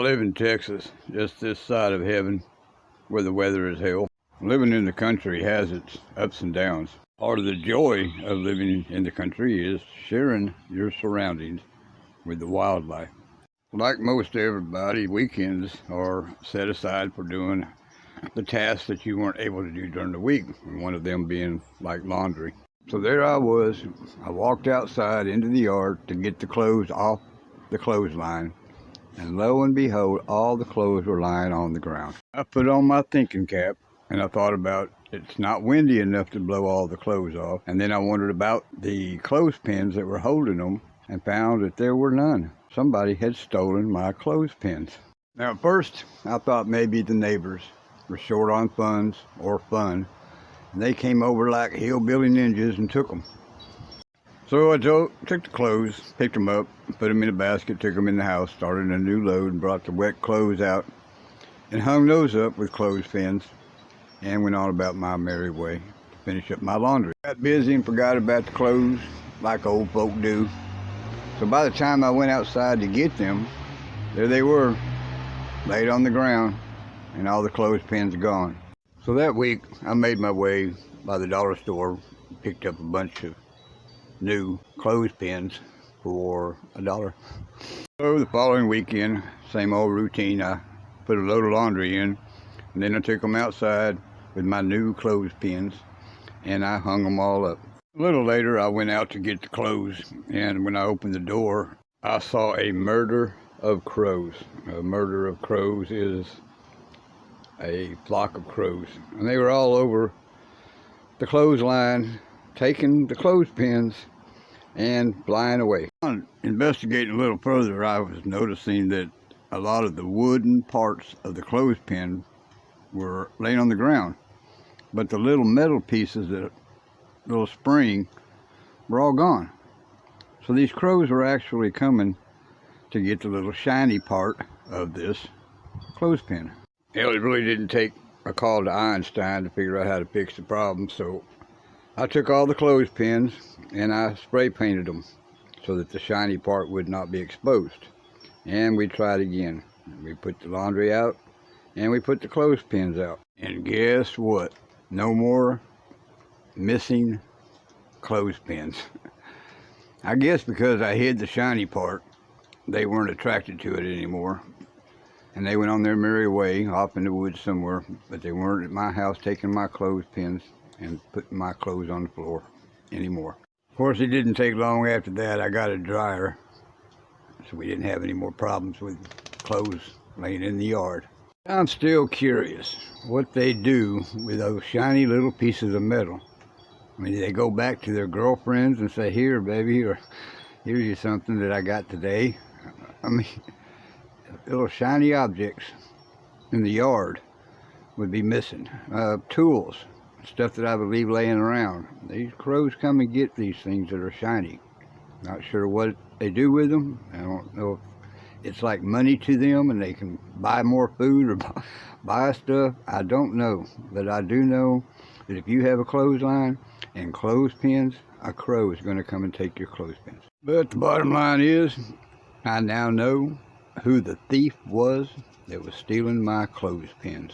live in Texas, just this side of heaven, where the weather is hell. Living in the country has its ups and downs. Part of the joy of living in the country is sharing your surroundings with the wildlife. Like most everybody, weekends are set aside for doing the tasks that you weren't able to do during the week, one of them being like laundry. So there I was. I walked outside into the yard to get the clothes off the clothesline, and lo and behold, all the clothes were lying on the ground. I put on my thinking cap, and I thought about it's not windy enough to blow all the clothes off. And then I wondered about the clothespins that were holding them and found that there were none. Somebody had stolen my clothespins. Now at first, I thought maybe the neighbors were short on funds or fun, and they came over like hillbilly ninjas and took them. So I took the clothes, picked them up, put them in a basket, took them in the house, started a new load, and brought the wet clothes out and hung those up with clothespins and went on about my merry way to finish up my laundry. Got busy and forgot about the clothes like old folk do. So by the time I went outside to get them, there they were, laid on the ground, and all the clothespins gone. So that week, I made my way by the dollar store, picked up a bunch of new clothespins for $1. So the following weekend, same old routine. I put a load of laundry in, and then I took them outside with my new clothespins, and I hung them all up. A little later, I went out to get the clothes, and when I opened the door, I saw a murder of crows. A murder of crows is a flock of crows, and they were all over the clothesline, taking the clothespins and flying away. On investigating a little further, I was noticing that a lot of the wooden parts of the clothespin were laying on the ground, but the little metal pieces, that little spring, were all gone. So these crows were actually coming to get the little shiny part of this clothespin. Hell, it really didn't take a call to Einstein to figure out how to fix the problem, so I took all the clothespins and I spray painted them so that the shiny part would not be exposed. And we tried again. We put the laundry out and we put the clothespins out. And guess what? No more missing clothespins. I guess because I hid the shiny part, they weren't attracted to it anymore. And they went on their merry way off in the woods somewhere, but they weren't at my house taking my clothespins and putting my clothes on the floor anymore. Of course, it didn't take long after that. I got a dryer, so we didn't have any more problems with clothes laying in the yard. I'm still curious what they do with those shiny little pieces of metal. I mean, do they go back to their girlfriends and say, "Here, baby, or here's you something that I got today"? I mean, little shiny objects in the yard would be missing. Tools, stuff that I would leave laying around. These crows come and get these things that are shiny. Not sure what they do with them. I don't know if it's like money to them and they can buy more food or buy stuff. I don't know. But I do know that if you have a clothesline and clothespins, a crow is going to come and take your clothespins. But the bottom line is, I now know who the thief was that was stealing my clothespins.